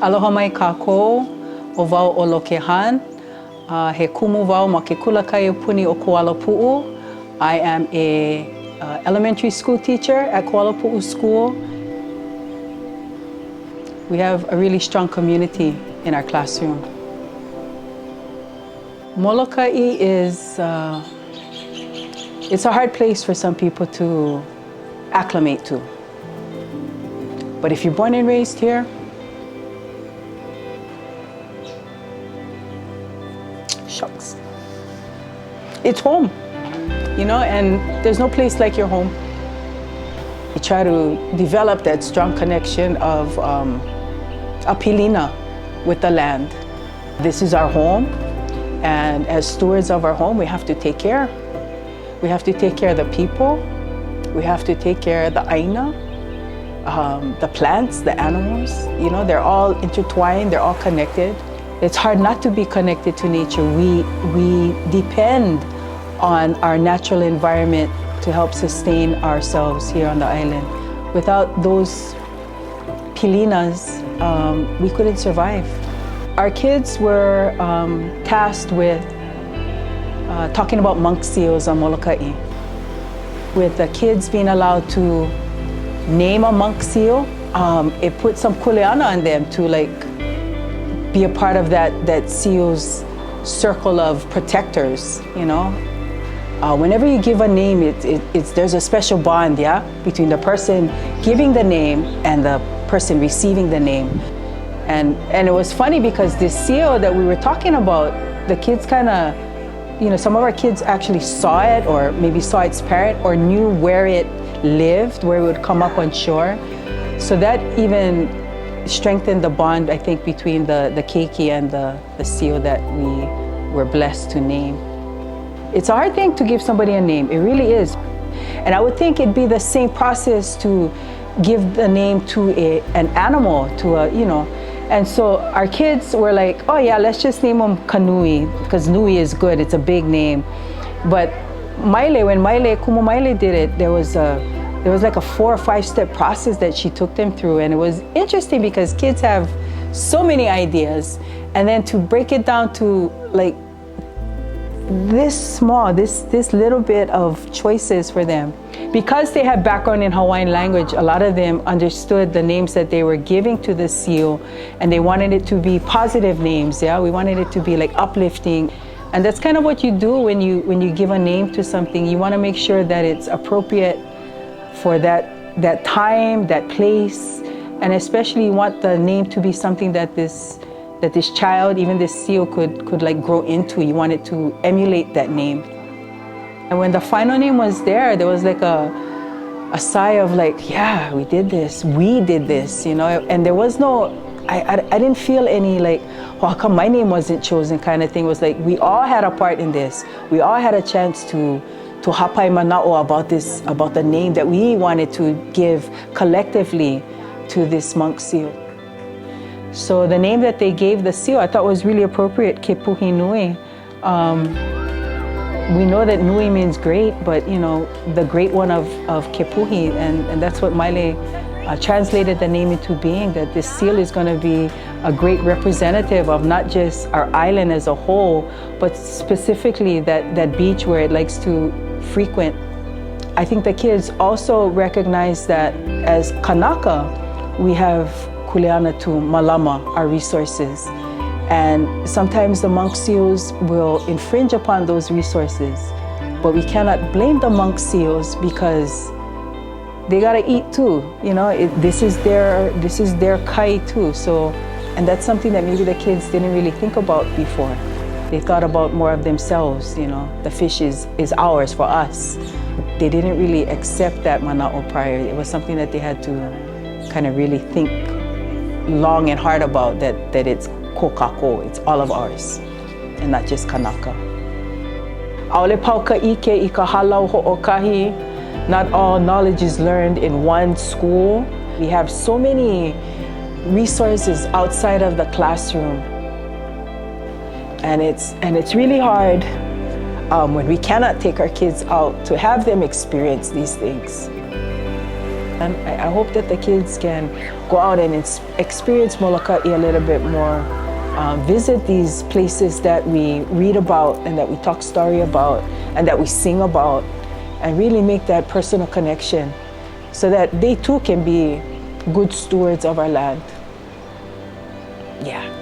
Aloha mai kākou, o wau o Loke Han. He kumu wau ma ke kulakai puni o Kualapu'u. I am a elementary school teacher at Kualapu'u School. We have a really strong community in our classroom. Molokai is, it's a hard place for some people to acclimate to. But if you're born and raised here, shucks, it's home, you know, and there's no place like your home. We try to develop that strong connection of a pilina with the land. This is our home, and as stewards of our home, we have to take care. We have to take care of the people. We have to take care of the aina, the plants, the animals. You know, they're all intertwined, they're all connected. It's hard not to be connected to nature. We depend on our natural environment to help sustain ourselves here on the island. Without those pilinas, we couldn't survive. Our kids were tasked with talking about monk seals on Molokai. With the kids being allowed to name a monk seal, it put some kuleana on them to be a part of that seal's circle of protectors, you know. Whenever you give a name, there's a special bond, yeah, between the person giving the name and the person receiving the name. And it was funny because this seal that we were talking about, the kids kind of, you know, some of our kids actually saw it, or maybe saw its parent, or knew where it lived, where it would come up on shore. So that even strengthened the bond, I think, between the keiki and the seal that we were blessed to name. It's a hard thing to give somebody a name, it really is. And I would think it'd be the same process to give the name to an animal, to a, you know. And so our kids were like, oh yeah, let's just name him Kanui, because Nui is good, it's a big name. But Maile, when Kumu Maile did it, there was like a 4 or 5 step process that she took them through. And it was interesting because kids have so many ideas. And then to break it down to like this small, this little bit of choices for them. Because they have background in Hawaiian language, a lot of them understood the names that they were giving to the seal, and they wanted it to be positive names, yeah? We wanted it to be like uplifting. And that's kind of what you do when you give a name to something. You want to make sure that it's appropriate for that time, that place, and especially you want the name to be something that this child, even this seal, could like grow into. You want it to emulate that name. And when the final name was there was like a sigh of like, yeah, we did this, you know. And there was no, I didn't feel any like, well, how come my name wasn't chosen kind of thing. It was like, we all had a part in this. We all had a chance to hapai mana'o about the name that we wanted to give collectively to this monk seal. So the name that they gave the seal, I thought was really appropriate, Kepuhinui. We know that Nui means great, but you know, the great one of Kepuhi, and that's what Maile translated the name into being, that this seal is going to be a great representative of not just our island as a whole, but specifically that beach where it likes to frequent. I think the kids also recognize that as Kanaka, we have kuleana to malama, our resources. And sometimes the monk seals will infringe upon those resources, but we cannot blame the monk seals because they gotta eat too. You know, this is their kai too. So, and that's something that maybe the kids didn't really think about before. They thought about more of themselves. You know, the fish is ours for us. They didn't really accept that mana'o prior. It was something that they had to kind of really think long and hard about, that it's kokako, it's all of ours, and not just kanaka. Aole pau ka ike I ka halau ho'okahi. Not all knowledge is learned in one school. We have so many resources outside of the classroom, and it's really hard when we cannot take our kids out to have them experience these things. And I hope that the kids can go out and experience Molokai a little bit more, visit these places that we read about and that we talk story about and that we sing about, and really make that personal connection so that they too can be good stewards of our land. Yeah.